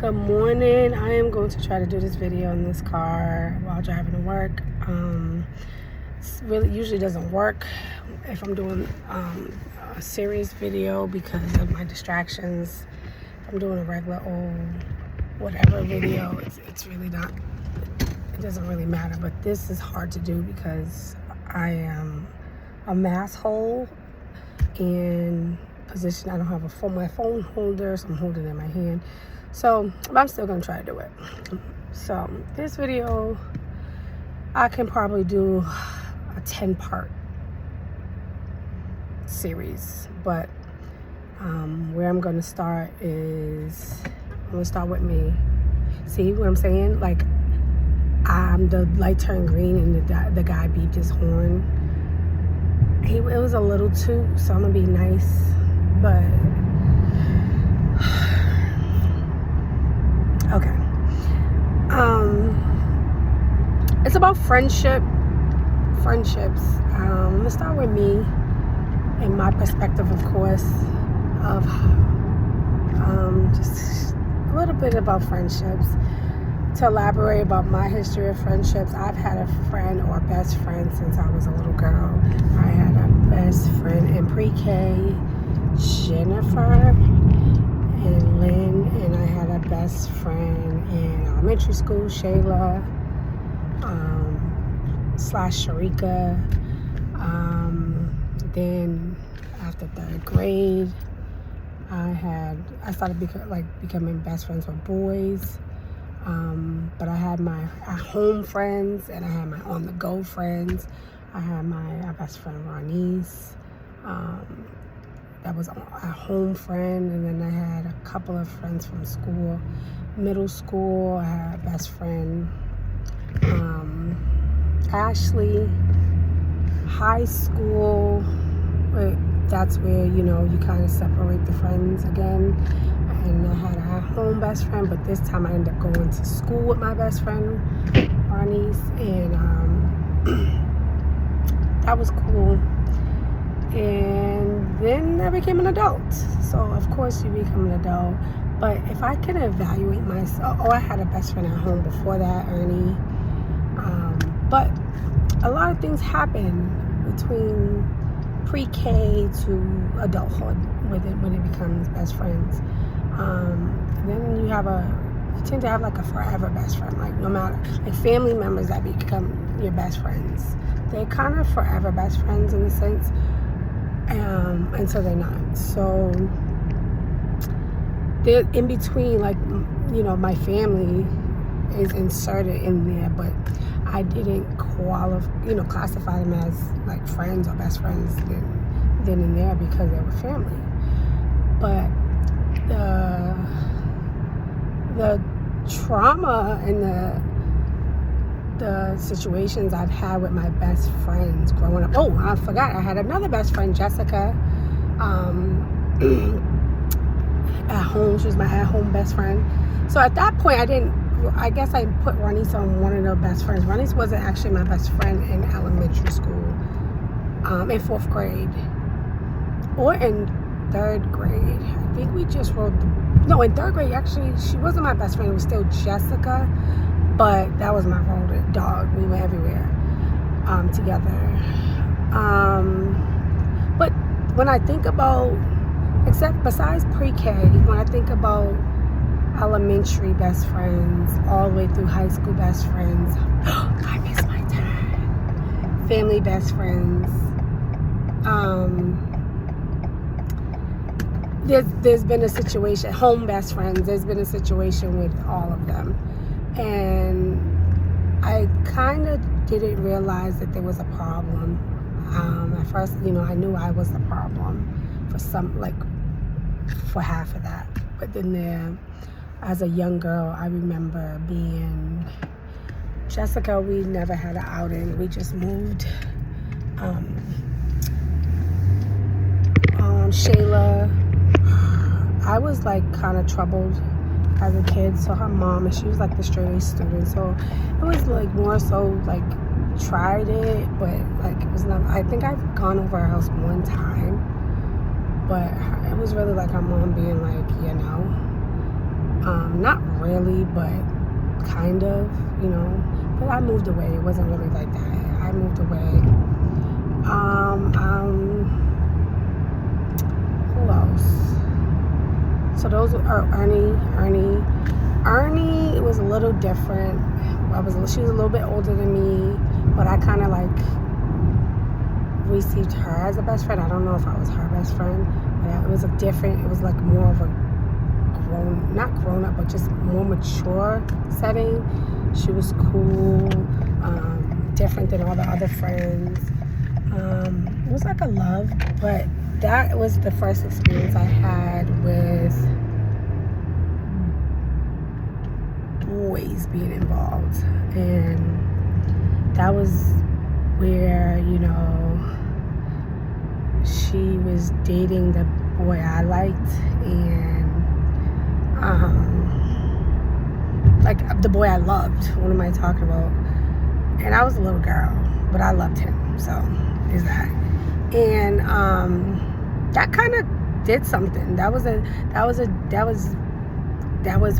Good morning. I am going to try to do this video in this car while driving to work. It really usually doesn't work if I'm doing a serious video because of my distractions. If I'm doing a regular old whatever video, it's really not, it doesn't really matter. But this is hard to do because I am a mass hole in position. I don't have my phone holder, so I'm holding it in my hand. So I'm still gonna try to do it. So this video, I can probably do a 10-part series, but where I'm gonna start is I'm gonna start with me. See what I'm saying? Like, the light turned green and the guy beeped his horn. It was a little too, so I'm gonna be nice, but okay. It's about friendships. I'm gonna start with me and my perspective, of course, of just a little bit about friendships. To elaborate about my history of friendships, I've had a friend or best friend since I was a little girl. I had a best friend in pre-K, Jennifer and Lynn, and I had a best friend in elementary school, Shayla, / Sharika. Then after 3rd grade, I started becoming best friends with boys. But I had my at-home friends and I had my on-the-go friends. I had my best friend Ronise. That was a home friend, and then I had a couple of friends from school. Middle school, I had a best friend, Ashley. High school, that's where, you kind of separate the friends again. And I had a home best friend, but this time I ended up going to school with my best friend, Ronise, and that was cool. And then I became an adult. So of course you become an adult. But if I could evaluate myself, I had a best friend at home before that, Ernie. But a lot of things happen between pre-K to adulthood when it becomes best friends. Then you tend to have like a forever best friend, like no matter, like family members that become your best friends. They're kind of forever best friends in a sense. Until they're not. So they're in between, like, my family is inserted in there, but I didn't classify them as like friends or best friends then and there because they were family. But the trauma and the situations I've had with my best friends growing up. Oh, I forgot, I had another best friend, Jessica, at home. She was my at-home best friend. So at that point, I guess I put Ronise on one of their best friends. Ronise wasn't actually my best friend in elementary school, in 4th grade, or in 3rd grade. I think we just in 3rd grade, actually, she wasn't my best friend. It was still Jessica, but that was my road dog. We went everywhere together. But when I think about, besides pre-K, when I think about elementary best friends, all the way through high school best friends, I miss my time. Family best friends. There's been a situation, home best friends, there's been a situation with all of them. And I kind of didn't realize that there was a problem. At first, I knew I was the problem for half of that. But then as a young girl, I remember being Jessica. We never had an outing. We just moved. Shayla, I was like kind of troubled as a kid. So her mom, and she was like the straight student. So it was like more so like tried it, but like it was not. I think I've gone over her house one time, but it was really like her mom being like, Not really, but kind of, you know. But I moved away. It wasn't really like that. I moved away. Who else? So those are Ernie, it was a little different. She was a little bit older than me, but I kind of like received her as a best friend. I don't know if I was her best friend, but it was it was like more of a not grown up, but just more mature setting. She was cool, different than all the other friends. It was like a love, but that was the first experience I had with boys being involved, and that was where, you know, she was dating the boy I liked, and like the boy I loved. What am I talking about? And I was a little girl, but I loved him, so is that. And that kind of did something. That was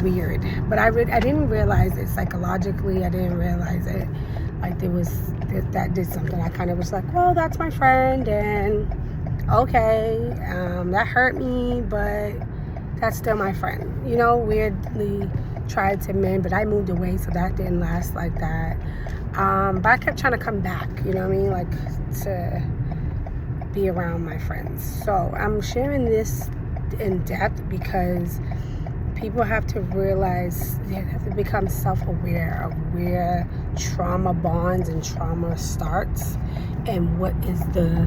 weird. But I didn't realize it psychologically. I didn't realize it. Like that did something. I kind of was like, well, that's my friend, and okay, that hurt me, but that's still my friend. You know, weirdly tried to mend, but I moved away, so that didn't last like that. But I kept trying to come back, you know what I mean, like to be around my friends. So I'm sharing this in depth because people have to realize, they have to become self-aware of where trauma bonds and trauma starts, and what is the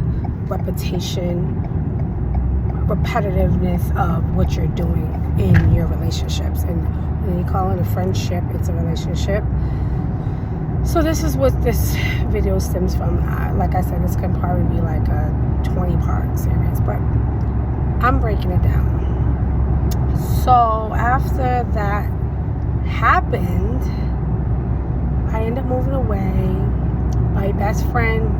repetitiveness of what you're doing in your relationships. And when you call it a friendship, it's a relationship. So this is what this video stems from. Like I said, this can probably be like a 20-part series, but I'm breaking it down. So after that happened, I ended up moving away. My best friend,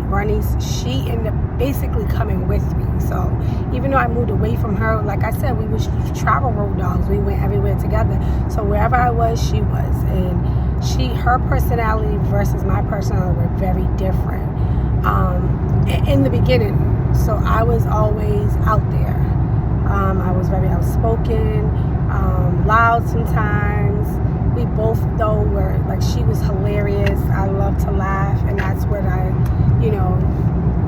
Bernice, she ended up basically coming with me. So even though I moved away from her, like I said, we were travel road dogs. We went everywhere together. So wherever I was, she was. And her personality versus my personality were very different in the beginning. So I was always out there. I was very outspoken, loud sometimes. We both, though, were, like, she was hilarious. I love to laugh, and that's what I, you know,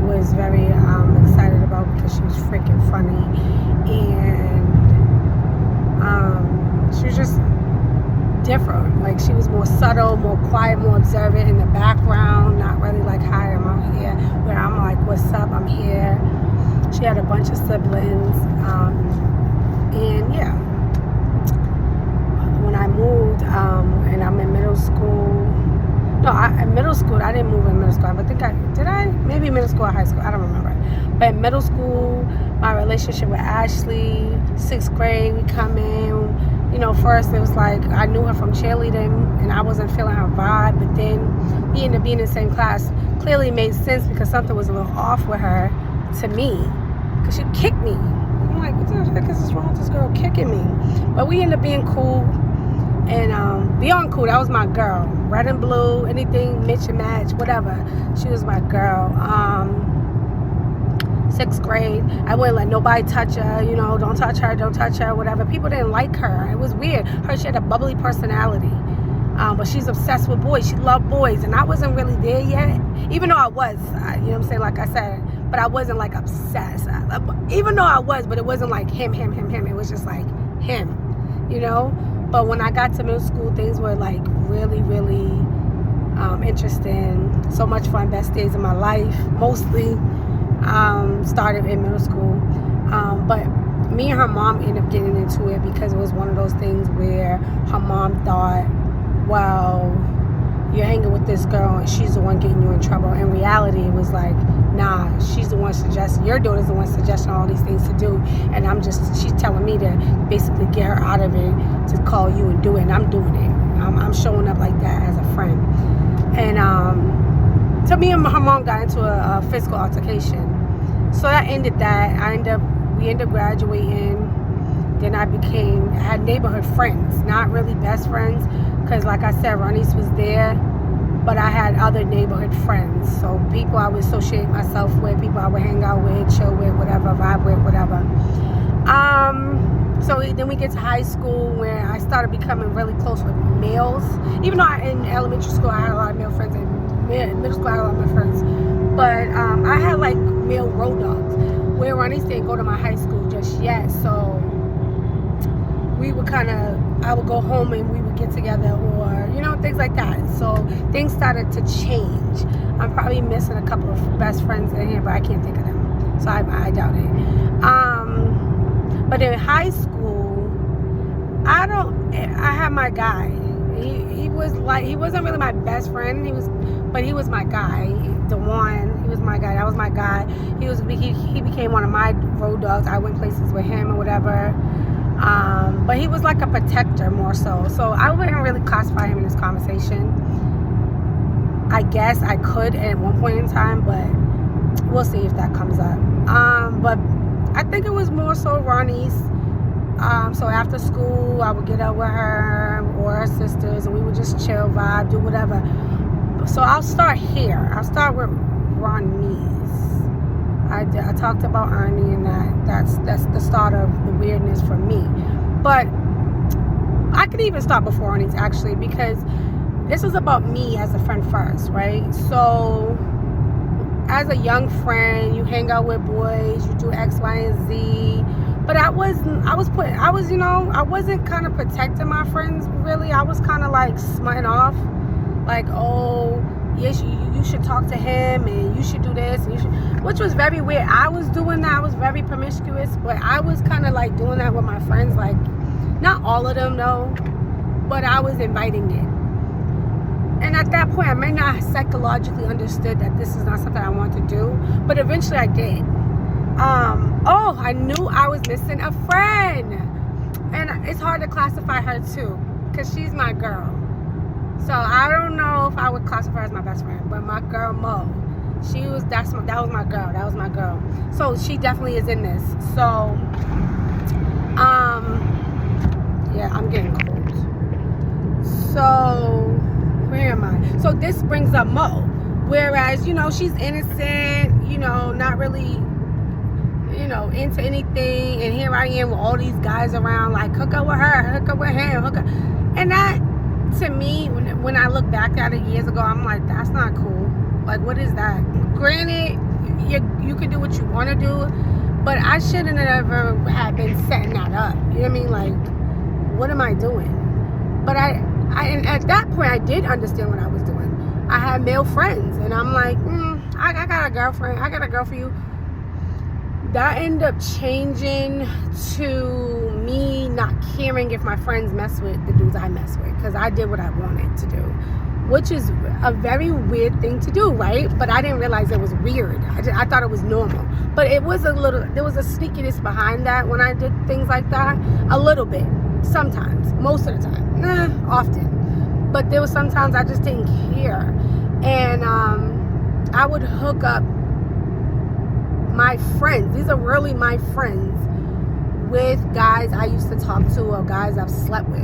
was very excited about, because she was freaking funny. And she was just different. Like, she was more subtle, more quiet, more observant in the background, not really like, hi, I'm out here, where I'm like, what's up, I'm here. She had a bunch of siblings, and yeah. When I moved, and I'm in middle school. No, in middle school, I didn't move in middle school. Maybe middle school or high school, I don't remember. But in middle school, my relationship with Ashley, 6th grade, we come in. You know, first it was like, I knew her from cheerleading, and I wasn't feeling her vibe. But then we ended up being in the same class. Clearly made sense, because something was a little off with her to me, because she kicked me. I'm like, what the heck is wrong with this girl kicking me? But we ended up being cool, and beyond cool. That was my girl. Red and blue, anything, Mitch and Match, whatever. She was my girl. 6th grade, I wouldn't let nobody touch her. You know, don't touch her, whatever. People didn't like her. It was weird. She had a bubbly personality. But she's obsessed with boys. She loved boys, and I wasn't really there yet. Even though I was, you know what I'm saying, like I said, but I wasn't like obsessed. Even though I was, but it wasn't like him. It was just like him, you know. But when I got to middle school, things were like really, really interesting. So much fun. Best days of my life, mostly started in middle school. But me and her mom ended up getting into it, because it was one of those things where her mom thought, well, you're hanging with this girl and she's the one getting you in trouble. In reality, it was like, nah, she's the one suggesting, your daughter's the one suggesting all these things to do, and she's telling me to basically get her out of it, to call you and do it, and I'm doing it. I'm showing up like that as a friend. And so me and her mom got into a physical altercation. So that ended that. We ended up graduating. then I had neighborhood friends, not really best friends, because like I said, Ronnie's was there, but I had other neighborhood friends. So people I would associate myself with, people I would hang out with, chill with, whatever, vibe with, whatever. So then we get to high school, where I started becoming really close with males. Even though in elementary school I had a lot of male friends, and middle school I had a lot of my friends. But I had like male road dogs, where Ronnie didn't go to my high school just yet. So we would I would go home and we would get together, or, you know, things like that. So things started to change. I'm probably missing a couple of best friends in here, but I can't think of them. So I doubt it. But in high school, I had my guy. He wasn't really my best friend. But he was my guy. DeJuan, he was my guy. That was my guy. He became one of my road dogs. I went places with him or whatever. But he was like a protector more so. So I wouldn't really classify him in this conversation. I guess I could at one point in time, but we'll see if that comes up. But I think it was more so Ronnie's. So after school, I would get up with her or her sisters, and we would just chill, vibe, do whatever. So I'll start here. I'll start with Ronnie's. I talked about Ernie, and that's the start of the weirdness for me. But I could even start before Ronnie's, actually, because this is about me as a friend first, right? So as a young friend, you hang out with boys, you do X, Y, and Z. But I wasn't kind of protecting my friends, really. I was kind of like smutting off. Like, oh, yes, you should talk to him, and you should do this, and which was very weird. I was doing that. I was very promiscuous, but I was kind of like doing that with my friends. Like, not all of them, though, but I was inviting it. And at that point, I may not have psychologically understood that this is not something I want to do, but eventually I did. I knew I was missing a friend, and it's hard to classify her too, because she's my girl. So I don't know if I would classify her as my best friend, but my girl Mo, that was my girl. So she definitely is in this. So yeah, I'm getting cold. So where am I? So this brings up Mo, whereas, you know, she's innocent, you know, not really, you know, into anything, and here I am with all these guys around, like, hook up with her, hook up with him, hook up. And that, to me, when I look back at it years ago, I'm like, that's not cool. Like, what is that? Granted, you can do what you want to do, but I shouldn't have ever have been setting that up. You know what I mean? Like, what am I doing? But and at that point, I did understand what I was doing. I had male friends, and I'm like, I got a girlfriend. I got a girl for you. That ended up changing to me not caring if my friends mess with the dudes I mess with, because I did what I wanted to do, which is a very weird thing to do, right? But I didn't realize it was weird. I thought it was normal. But there was a sneakiness behind that when I did things like that. A little bit. Sometimes. Most of the time. Often. But there was sometimes I just didn't care. And I would hook up my friends, these are really my friends, with guys I used to talk to or guys I've slept with.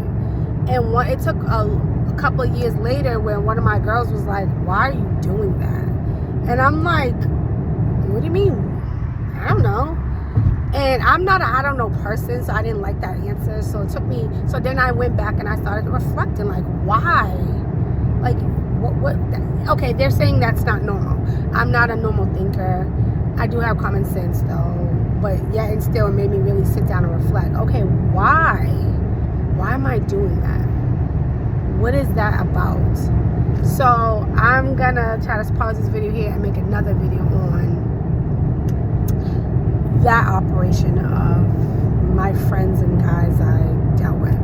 And it took a couple of years later when one of my girls was like, why are you doing that? And I'm like, what do you mean? I don't know. And I'm not I don't know person, so I didn't like that answer. So then I went back and I started reflecting, like, why? Like, what? Okay, they're saying that's not normal. I'm not a normal thinker. I do have common sense, though, but yet and still it made me really sit down and reflect. Okay, why? Why am I doing that? What is that about? So I'm gonna try to pause this video here and make another video on that operation of my friends and guys I dealt with.